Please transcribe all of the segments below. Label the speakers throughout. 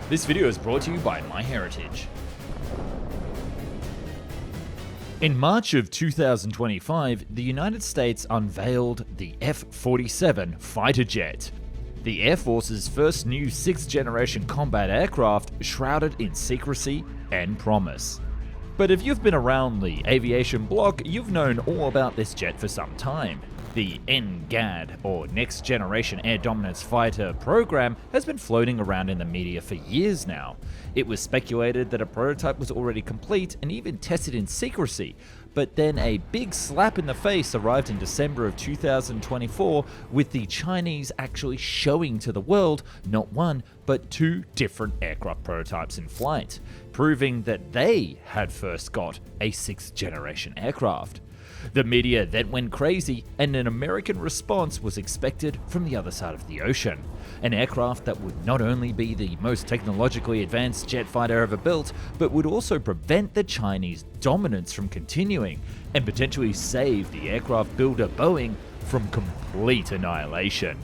Speaker 1: This video is brought to you by MyHeritage. In March of 2025, the United States unveiled the F-47 fighter jet, the Air Force's first new 6th-generation combat aircraft shrouded in secrecy and promise. But if you've been around the aviation block, you've known all about this jet for some time. The NGAD, or Next Generation Air Dominance Fighter program, has been floating around in the media for years now. It was speculated that a prototype was already complete and even tested in secrecy, but then a big slap in the face arrived in December of 2024 with the Chinese actually showing to the world not one, but two different aircraft prototypes in flight, proving that they had first got a 6th generation aircraft. The media then went crazy, and an American response was expected from the other side of the ocean. An aircraft that would not only be the most technologically advanced jet fighter ever built, but would also prevent the Chinese dominance from continuing, and potentially save the aircraft builder Boeing from complete annihilation.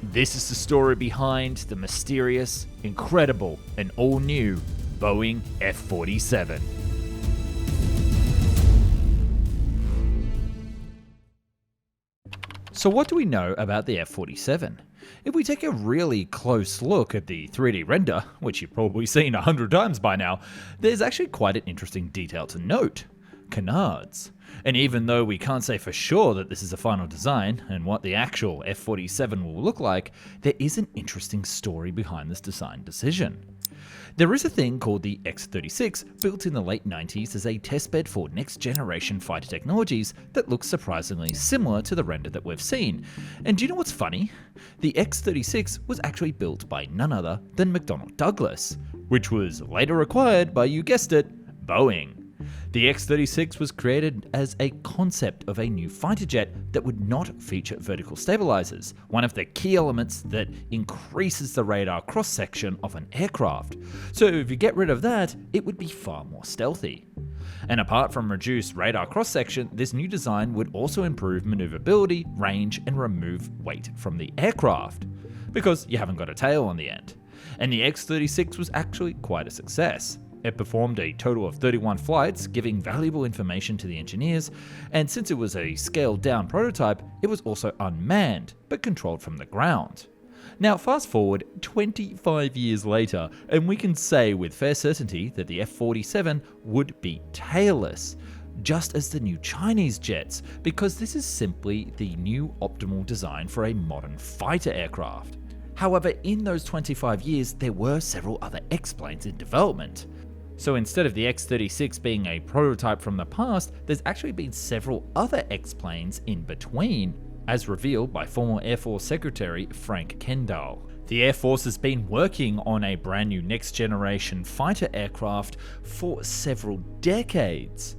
Speaker 1: This is the story behind the mysterious, incredible, and all-new Boeing F-47. So what do we know about the F-47? If we take a really close look at the 3D render, which you've probably seen 100 times by now, there's actually quite an interesting detail to note: canards. And even though we can't say for sure that this is the final design and what the actual F-47 will look like, there is an interesting story behind this design decision. There is a thing called the X-36, built in the late 90s as a testbed for next-generation fighter technologies that looks surprisingly similar to the render that we've seen. And do you know what's funny? The X-36 was actually built by none other than McDonnell Douglas, which was later acquired by, you guessed it, Boeing. The X-36 was created as a concept of a new fighter jet that would not feature vertical stabilizers, one of the key elements that increases the radar cross-section of an aircraft. So if you get rid of that, it would be far more stealthy. And apart from reduced radar cross-section, this new design would also improve maneuverability, range, and remove weight from the aircraft, because you haven't got a tail on the end. And the X-36 was actually quite a success. It performed a total of 31 flights, giving valuable information to the engineers, and since it was a scaled-down prototype, it was also unmanned, but controlled from the ground. Now fast forward 25 years later, and we can say with fair certainty that the F-47 would be tailless, just as the new Chinese jets, because this is simply the new optimal design for a modern fighter aircraft. However, in those 25 years, there were several other X-planes in development. So instead of the X-36 being a prototype from the past, there's actually been several other X-planes in between, as revealed by former Air Force Secretary Frank Kendall. The Air Force has been working on a brand new next-generation fighter aircraft for several decades,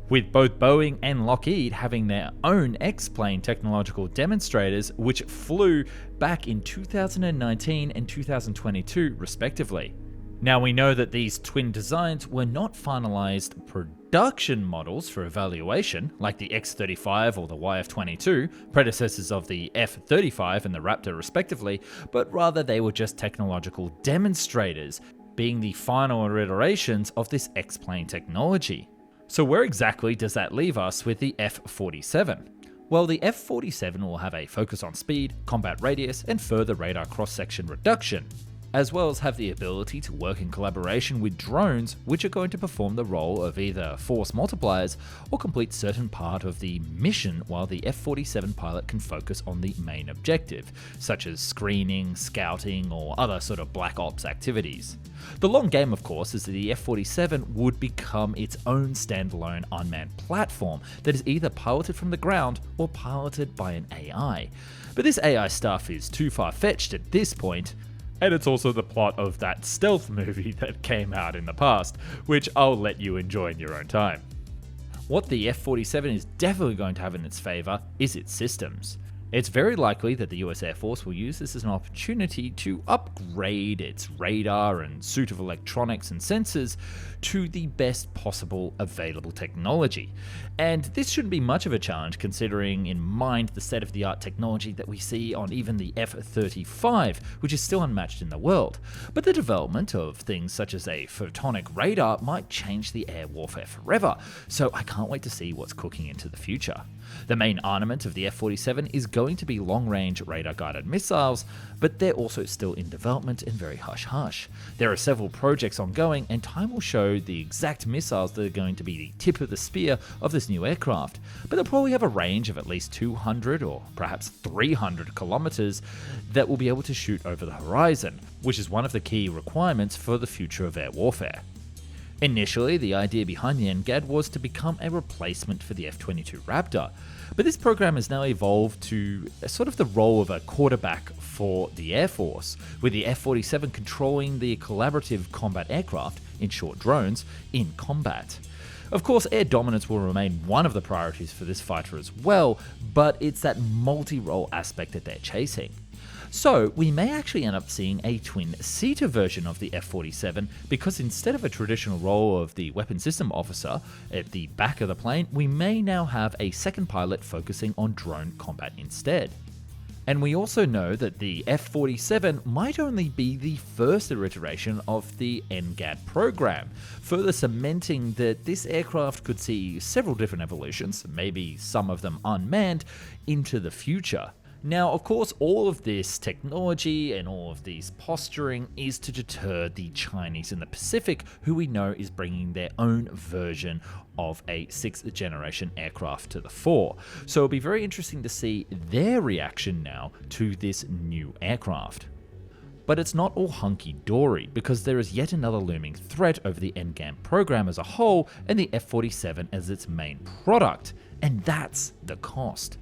Speaker 1: with both Boeing and Lockheed having their own X-plane technological demonstrators which flew back in 2019 and 2022 respectively. Now we know that these twin designs were not finalized production models for evaluation, like the X-35 or the YF-22, predecessors of the F-35 and the Raptor respectively, but rather they were just technological demonstrators, being the final iterations of this X-plane technology. So where exactly does that leave us with the F-47? Well, the F-47 will have a focus on speed, combat radius, and further radar cross-section reduction, as well as have the ability to work in collaboration with drones, which are going to perform the role of either force multipliers or complete certain part of the mission, while the F-47 pilot can focus on the main objective, such as screening, scouting, or other sort of black ops activities. The long game, of course, is that the F-47 would become its own standalone unmanned platform that is either piloted from the ground or piloted by an AI. But this AI stuff is too far-fetched at this point, and it's also the plot of that stealth movie that came out in the past, which I'll let you enjoy in your own time. What the F-47 is definitely going to have in its favour is its systems. It's very likely that the US Air Force will use this as an opportunity to upgrade its radar and suite of electronics and sensors to the best possible available technology. And this shouldn't be much of a challenge considering in mind the state-of-the-art technology that we see on even the F-35, which is still unmatched in the world. But the development of things such as a photonic radar might change the air warfare forever, so I can't wait to see what's cooking into the future. The main armament of the F-47 is going to be long-range radar-guided missiles, but they're also still in development and very hush-hush. There are several projects ongoing, and time will show the exact missiles that are going to be the tip of the spear of this new aircraft, but they'll probably have a range of at least 200 or perhaps 300 kilometers that will be able to shoot over the horizon, which is one of the key requirements for the future of air warfare. Initially, the idea behind the NGAD was to become a replacement for the F-22 Raptor, but this program has now evolved to sort of the role of a quarterback for the Air Force, with the F-47 controlling the collaborative combat aircraft, in short drones, in combat. Of course, air dominance will remain one of the priorities for this fighter as well, but it's that multi-role aspect that they're chasing. So, we may actually end up seeing a twin-seater version of the F-47 because instead of a traditional role of the weapon system officer at the back of the plane, we may now have a second pilot focusing on drone combat instead. And we also know that the F-47 might only be the first iteration of the NGAD program, further cementing that this aircraft could see several different evolutions, maybe some of them unmanned, into the future. Now, of course, all of this technology and all of these posturing is to deter the Chinese in the Pacific, who we know is bringing their own version of a 6th generation aircraft to the fore. So it'll be very interesting to see their reaction now to this new aircraft. But it's not all hunky-dory, because there is yet another looming threat over the NGAD program as a whole and the F-47 as its main product, and that's the cost.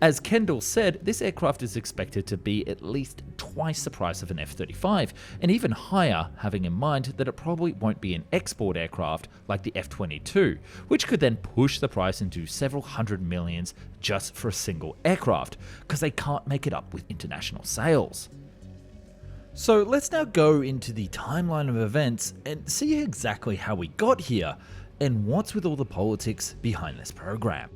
Speaker 1: As Kendall said, this aircraft is expected to be at least twice the price of an F-35, and even higher, having in mind that it probably won't be an export aircraft like the F-22, which could then push the price into several hundred millions just for a single aircraft, because they can't make it up with international sales. So let's now go into the timeline of events and see exactly how we got here, and what's with all the politics behind this program.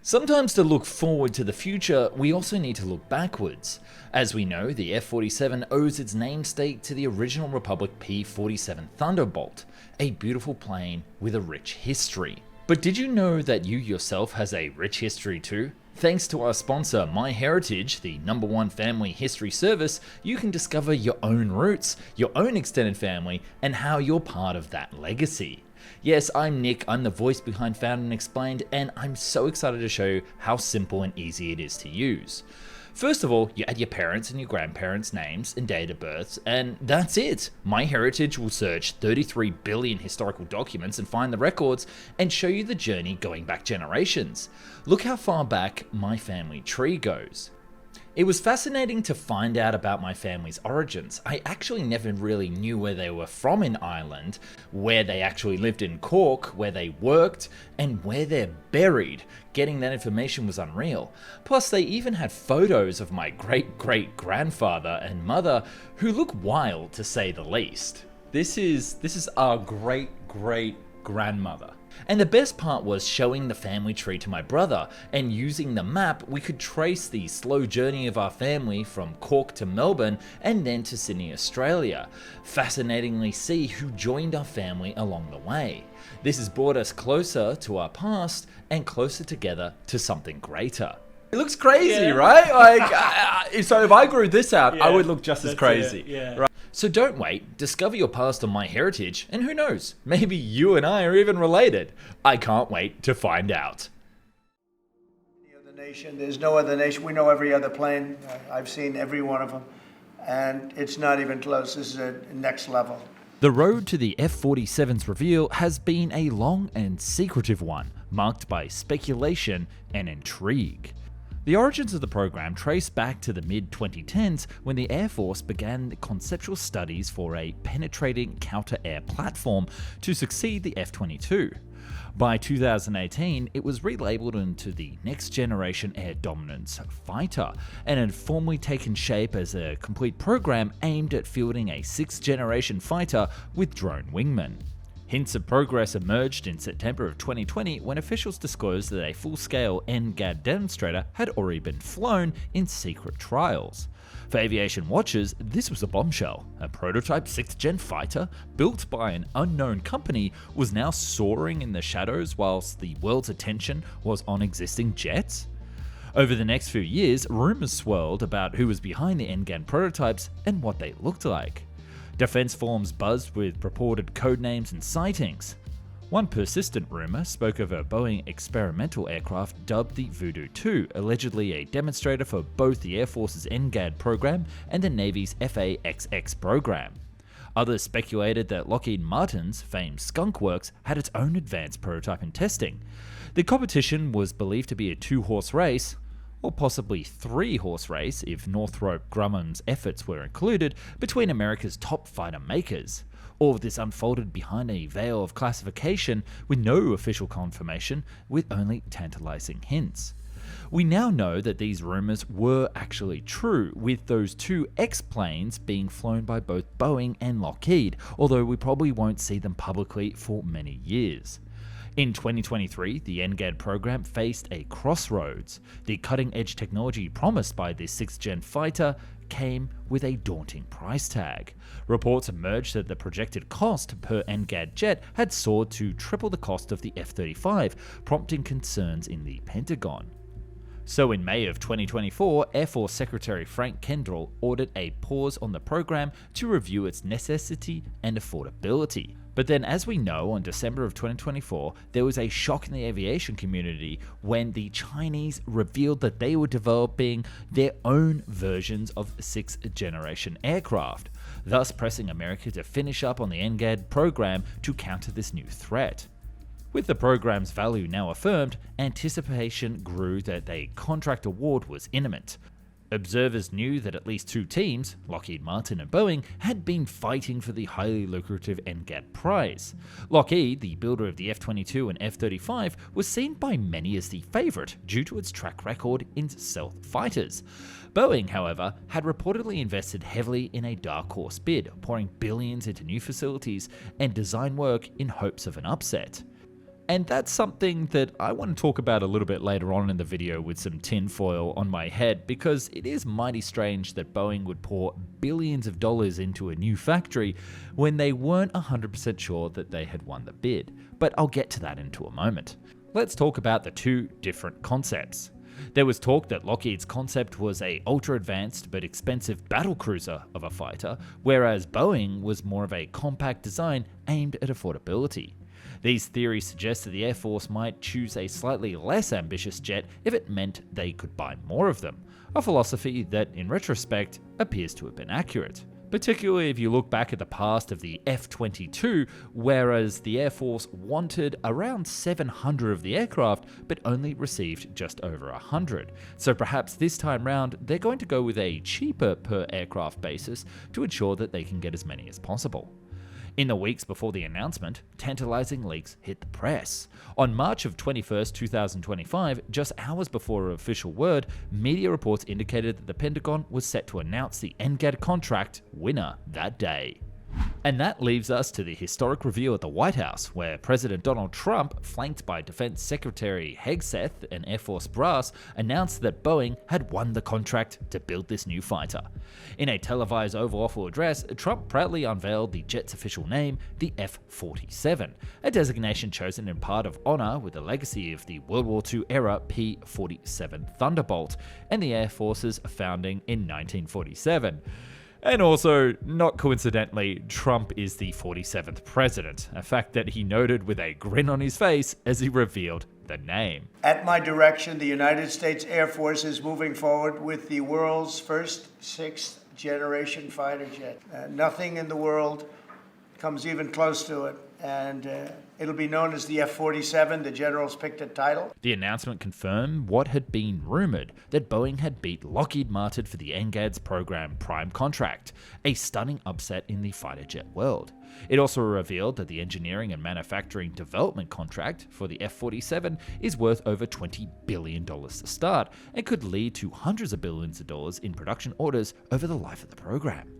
Speaker 1: Sometimes to look forward to the future, we also need to look backwards. As we know, the F-47 owes its namesake to the original Republic P-47 Thunderbolt, a beautiful plane with a rich history. But did you know that you yourself has a rich history too? Thanks to our sponsor MyHeritage, the #1 family history service, you can discover your own roots, your own extended family, and how you're part of that legacy. Yes, I'm Nick, I'm the voice behind Found and Explained, and I'm so excited to show you how simple and easy it is to use. First of all, you add your parents' and your grandparents' names and date of births, and that's it. MyHeritage will search 33 billion historical documents and find the records, and show you the journey going back generations. Look how far back my family tree goes. It was fascinating to find out about my family's origins. I actually never really knew where they were from in Ireland, where they actually lived in Cork, where they worked, and where they're buried. Getting that information was unreal. Plus, they even had photos of my great-great-grandfather and mother, who look wild to say the least. This is our great-great-grandmother. And the best part was showing the family tree to my brother, and using the map we could trace the slow journey of our family from Cork to Melbourne and then to Sydney, Australia. Fascinatingly see who joined our family along the way. This has brought us closer to our past and closer together to something greater. It looks crazy, right? Like, so if I grew this out, I would look just as crazy. Right? So don't wait, discover your past on MyHeritage, and who knows, maybe you and I are even related. I can't wait to find out.
Speaker 2: There's no other nation. We know every other plane. I've seen every one of them, and it's not even close. This is a next level.
Speaker 1: The road to the F-47's reveal has been a long and secretive one, marked by speculation and intrigue. The origins of the program trace back to the mid-2010s when the Air Force began conceptual studies for a penetrating counter-air platform to succeed the F-22. By 2018, it was relabeled into the Next Generation Air Dominance Fighter and had formally taken shape as a complete program aimed at fielding a 6th-generation fighter with drone wingmen. Hints of progress emerged in September of 2020 when officials disclosed that a full-scale NGAD demonstrator had already been flown in secret trials. For aviation watchers, this was a bombshell. A prototype 6th-gen fighter, built by an unknown company, was now soaring in the shadows whilst the world's attention was on existing jets? Over the next few years, rumours swirled about who was behind the NGAD prototypes and what they looked like. Defense forums buzzed with purported codenames and sightings. One persistent rumor spoke of a Boeing experimental aircraft dubbed the Voodoo 2, allegedly a demonstrator for both the Air Force's NGAD program and the Navy's FA-XX program. Others speculated that Lockheed Martin's famed Skunk Works had its own advanced prototype in testing. The competition was believed to be a 2-horse race, or possibly 3-horse race if Northrop Grumman's efforts were included, between America's top fighter makers. All of this unfolded behind a veil of classification with no official confirmation, with only tantalizing hints. We now know that these rumors were actually true, with those 2 X-planes being flown by both Boeing and Lockheed, although we probably won't see them publicly for many years. In 2023, the NGAD program faced a crossroads. The cutting-edge technology promised by this 6th-gen fighter came with a daunting price tag. Reports emerged that the projected cost per NGAD jet had soared to triple the cost of the F-35, prompting concerns in the Pentagon. So in May of 2024, Air Force Secretary Frank Kendall ordered a pause on the program to review its necessity and affordability. But then, as we know, on December of 2024, there was a shock in the aviation community when the Chinese revealed that they were developing their own versions of 6th-generation aircraft, thus pressing America to finish up on the NGAD program to counter this new threat. With the program's value now affirmed, anticipation grew that a contract award was imminent. Observers knew that at least 2 teams, Lockheed Martin and Boeing, had been fighting for the highly lucrative NGAD prize. Lockheed, the builder of the F-22 and F-35, was seen by many as the favourite due to its track record in stealth fighters. Boeing, however, had reportedly invested heavily in a dark horse bid, pouring billions into new facilities and design work in hopes of an upset. And that's something that I want to talk about a little bit later on in the video with some tinfoil on my head, because it is mighty strange that Boeing would pour billions of dollars into a new factory when they weren't 100% sure that they had won the bid. But I'll get to that into a moment. Let's talk about the 2 different concepts. There was talk that Lockheed's concept was a ultra-advanced but expensive battlecruiser of a fighter, whereas Boeing was more of a compact design aimed at affordability. These theories suggest that the Air Force might choose a slightly less ambitious jet if it meant they could buy more of them, a philosophy that, in retrospect, appears to have been accurate. Particularly if you look back at the past of the F-22, whereas the Air Force wanted around 700 of the aircraft, but only received just over 100. So perhaps this time round, they're going to go with a cheaper per aircraft basis to ensure that they can get as many as possible. In the weeks before the announcement, tantalizing leaks hit the press. On March of 21st, 2025, just hours before official word, media reports indicated that the Pentagon was set to announce the NGAD contract winner that day. And that leaves us to the historic reveal at the White House, where President Donald Trump, flanked by Defense Secretary Hegseth and Air Force brass, announced that Boeing had won the contract to build this new fighter. In a televised Oval Office address, Trump proudly unveiled the jet's official name, the F-47, a designation chosen in part of honor with the legacy of the World War II era P-47 Thunderbolt and the Air Force's founding in 1947. And also, not coincidentally, Trump is the 47th president, a fact that he noted with a grin on his face as he revealed the name.
Speaker 2: At my direction, the United States Air Force is moving forward with the world's first 6th-generation fighter jet. Nothing in the world comes even close to it. and it'll be known as the F-47. The generals picked a title.
Speaker 1: The announcement confirmed what had been rumored, that Boeing had beat Lockheed Martin for the NGAD's program prime contract, a stunning upset in the fighter jet world. It also revealed that the engineering and manufacturing development contract for the F-47 is worth over $20 billion to start, and could lead to hundreds of billions of dollars in production orders over the life of the program.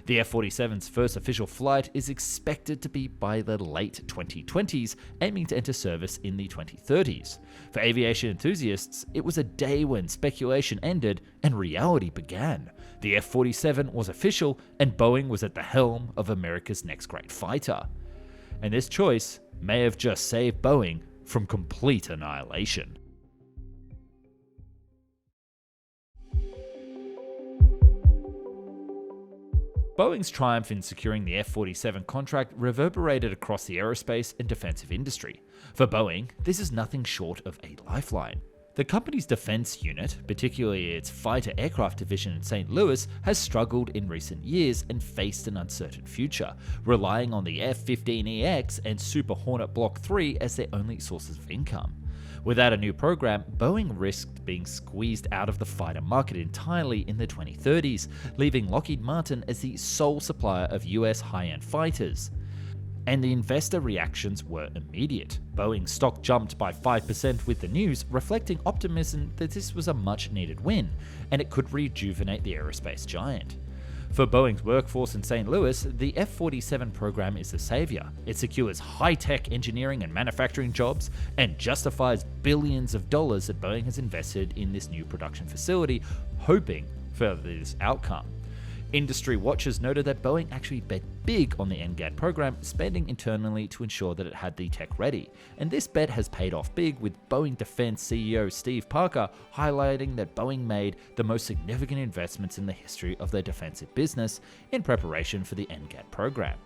Speaker 1: The F-47's first official flight is expected to be by the late 2020s, aiming to enter service in the 2030s. For aviation enthusiasts, it was a day when speculation ended and reality began. The F-47 was official, and Boeing was at the helm of America's next great fighter. And this choice may have just saved Boeing from complete annihilation. Boeing's triumph in securing the F-47 contract reverberated across the aerospace and defensive industry. For Boeing, this is nothing short of a lifeline. The company's defense unit, particularly its fighter aircraft division in St. Louis, has struggled in recent years and faced an uncertain future, relying on the F-15EX and Super Hornet Block 3 as their only sources of income. Without a new program, Boeing risked being squeezed out of the fighter market entirely in the 2030s, leaving Lockheed Martin as the sole supplier of US high-end fighters. And the investor reactions were immediate. Boeing's stock jumped by 5% with the news, reflecting optimism that this was a much-needed win, and it could rejuvenate the aerospace giant. For Boeing's workforce in St. Louis, the F-47 program is the savior. It secures high-tech engineering and manufacturing jobs and justifies billions of dollars that Boeing has invested in this new production facility, hoping for this outcome. Industry watchers noted that Boeing actually bet big on the NGAD program, spending internally to ensure that it had the tech ready. And this bet has paid off big, with Boeing Defense CEO Steve Parker highlighting that Boeing made the most significant investments in the history of their defensive business in preparation for the NGAD program.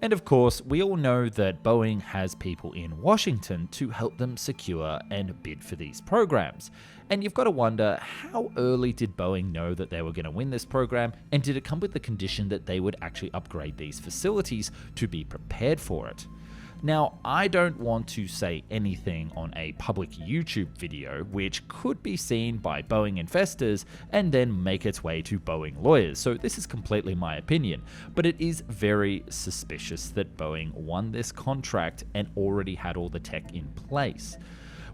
Speaker 1: And of course, we all know that Boeing has people in Washington to help them secure and bid for these programs. And you've got to wonder, how early did Boeing know that they were going to win this program, and did it come with the condition that they would actually upgrade these facilities to be prepared for it? Now, I don't want to say anything on a public YouTube video which could be seen by Boeing investors and then make its way to Boeing lawyers, so this is completely my opinion, but it is very suspicious that Boeing won this contract and already had all the tech in place.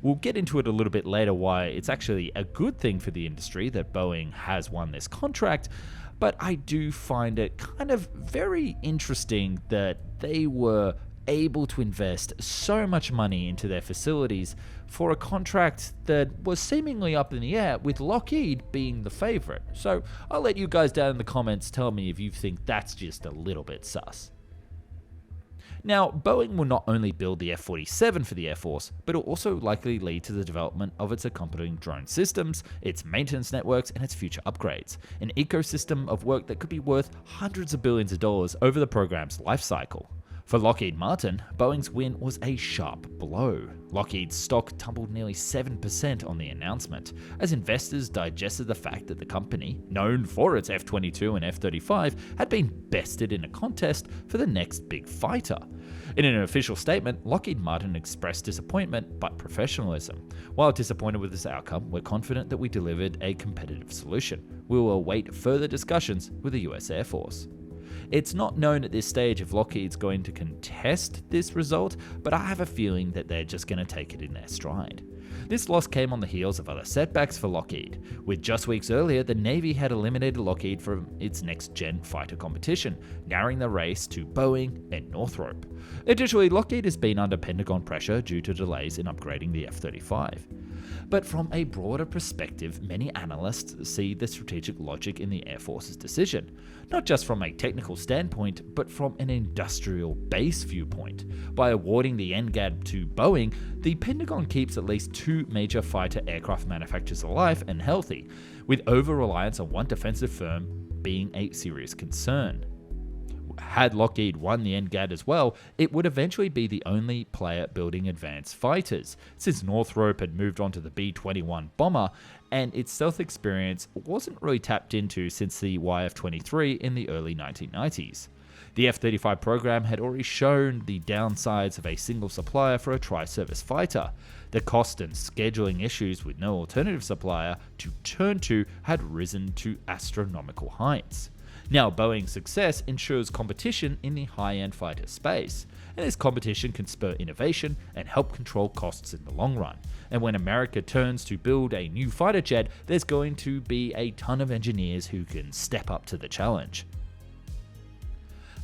Speaker 1: We'll get into it a little bit later why it's actually a good thing for the industry that Boeing has won this contract, but I do find it kind of very interesting that they were able to invest so much money into their facilities for a contract that was seemingly up in the air, with Lockheed being the favorite. So I'll let you guys down in the comments tell me if you think that's just a little bit sus. Now, Boeing will not only build the F-47 for the Air Force, but it will also likely lead to the development of its accompanying drone systems, its maintenance networks, and its future upgrades, an ecosystem of work that could be worth hundreds of billions of dollars over the program's life cycle. For Lockheed Martin, Boeing's win was a sharp blow. Lockheed's stock tumbled nearly 7% on the announcement, as investors digested the fact that the company, known for its F-22 and F-35, had been bested in a contest for the next big fighter. In an official statement, Lockheed Martin expressed disappointment but professionalism. While disappointed with this outcome, we're confident that we delivered a competitive solution. We will await further discussions with the US Air Force. It's not known at this stage if Lockheed's going to contest this result, but I have a feeling that they're just going to take it in their stride. This loss came on the heels of other setbacks for Lockheed, with just weeks earlier the Navy had eliminated Lockheed from its next-gen fighter competition, narrowing the race to Boeing and Northrop. Additionally, Lockheed has been under Pentagon pressure due to delays in upgrading the F-35. But from a broader perspective, many analysts see the strategic logic in the Air Force's decision, not just from a technical standpoint, but from an industrial base viewpoint. By awarding the NGAD to Boeing, the Pentagon keeps at least two major fighter aircraft manufacturers alive and healthy, with over-reliance on one defensive firm being a serious concern. Had Lockheed won the NGAD as well, it would eventually be the only player building advanced fighters, since Northrop had moved on to the B-21 bomber, and its stealth experience wasn't really tapped into since the YF-23 in the early 1990s. The F-35 program had already shown the downsides of a single supplier for a tri-service fighter. The cost and scheduling issues with no alternative supplier to turn to had risen to astronomical heights. Now, Boeing's success ensures competition in the high-end fighter space, and this competition can spur innovation and help control costs in the long run. And when America turns to build a new fighter jet, there's going to be a ton of engineers who can step up to the challenge.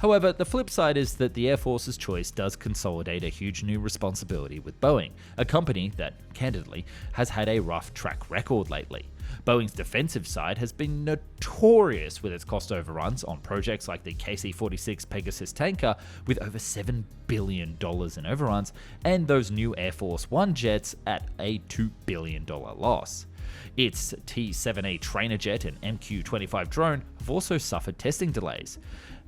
Speaker 1: However, the flip side is that the Air Force's choice does consolidate a huge new responsibility with Boeing, a company that, candidly, has had a rough track record lately. Boeing's defensive side has been notorious with its cost overruns on projects like the KC-46 Pegasus tanker with over $7 billion in overruns, and those new Air Force One jets at a $2 billion loss. Its T-7A trainer jet and MQ-25 drone have also suffered testing delays.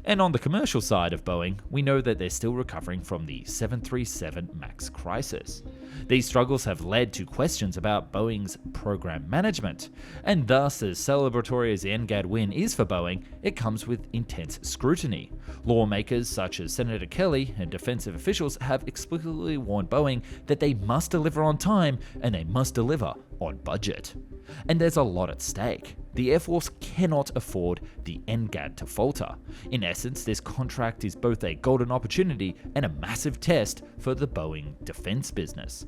Speaker 1: And on the commercial side of Boeing, we know that they're still recovering from the 737 MAX crisis. These struggles have led to questions about Boeing's program management, and thus, as celebratory as the NGAD win is for Boeing, it comes with intense scrutiny. Lawmakers such as Senator Kelly and defensive officials have explicitly warned Boeing that they must deliver on time and they must deliver on budget. And there's a lot at stake. The Air Force cannot afford the NGAD to falter. In essence, this contract is both a golden opportunity and a massive test for the Boeing defense business.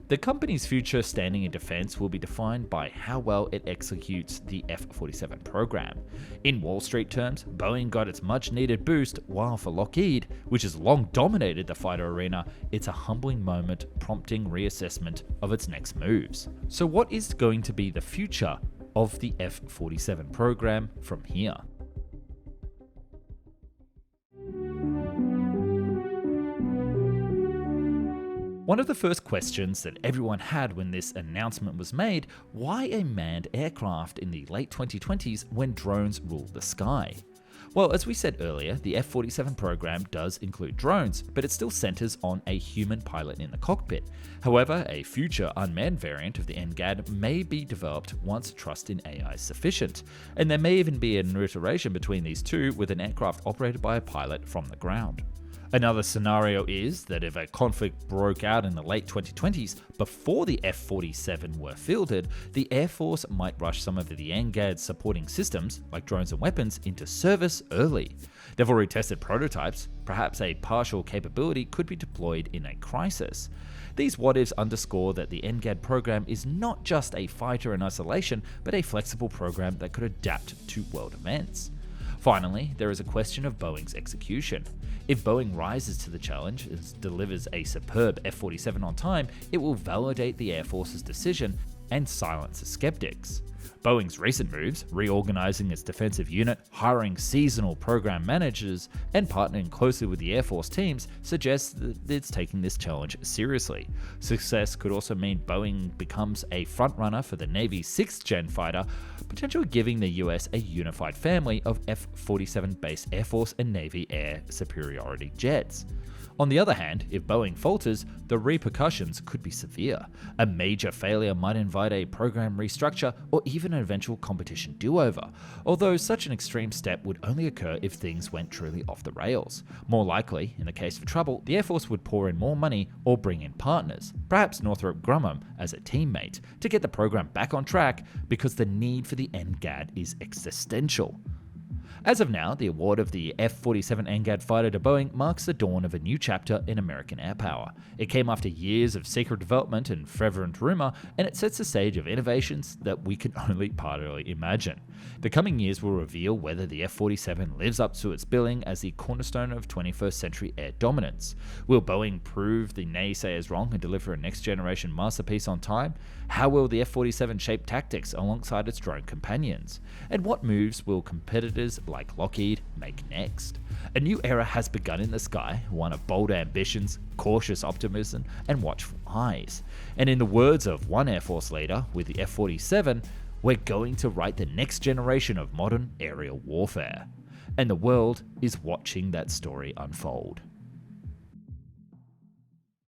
Speaker 1: The company's future standing in defense will be defined by how well it executes the F-47 program. In Wall Street terms, Boeing got its much-needed boost, while for Lockheed, which has long dominated the fighter arena, it's a humbling moment prompting reassessment of its next moves. So what is going to be the future of the F-47 program from here? One of the first questions that everyone had when this announcement was made, why a manned aircraft in the late 2020s when drones ruled the sky? Well, as we said earlier, the F-47 program does include drones, but it still centers on a human pilot in the cockpit. However, a future unmanned variant of the NGAD may be developed once trust in AI is sufficient, and there may even be an iteration between these two with an aircraft operated by a pilot from the ground. Another scenario is that if a conflict broke out in the late 2020s before the F-47 were fielded, the Air Force might rush some of the NGAD's supporting systems, like drones and weapons, into service early. They've already tested prototypes, perhaps a partial capability could be deployed in a crisis. These what-ifs underscore that the NGAD program is not just a fighter in isolation, but a flexible program that could adapt to world events. Finally, there is a question of Boeing's execution. If Boeing rises to the challenge and delivers a superb F-47 on time, it will validate the Air Force's decision and silence the skeptics. Boeing's recent moves, reorganizing its defensive unit, hiring seasonal program managers, and partnering closely with the Air Force teams, suggests that it's taking this challenge seriously. Success could also mean Boeing becomes a frontrunner for the Navy's 6th gen fighter, potentially giving the US a unified family of F-47-based Air Force and Navy air superiority jets. On the other hand, if Boeing falters, the repercussions could be severe. A major failure might invite a program restructure or even an eventual competition do-over, although such an extreme step would only occur if things went truly off the rails. More likely, in the case of trouble, the Air Force would pour in more money or bring in partners, perhaps Northrop Grumman as a teammate, to get the program back on track because the need for the NGAD is existential. As of now, the award of the F-47 NGAD fighter to Boeing marks the dawn of a new chapter in American air power. It came after years of secret development and fervent rumor, and it sets the stage of innovations that we can only partly imagine. The coming years will reveal whether the F-47 lives up to its billing as the cornerstone of 21st century air dominance. Will Boeing prove the naysayers wrong and deliver a next-generation masterpiece on time? How will the F-47 shape tactics alongside its drone companions? And what moves will competitors like Lockheed make next? A new era has begun in the sky, one of bold ambitions, cautious optimism, and watchful eyes. And in the words of one Air Force leader with the F-47, we're going to write the next generation of modern aerial warfare. And the world is watching that story unfold.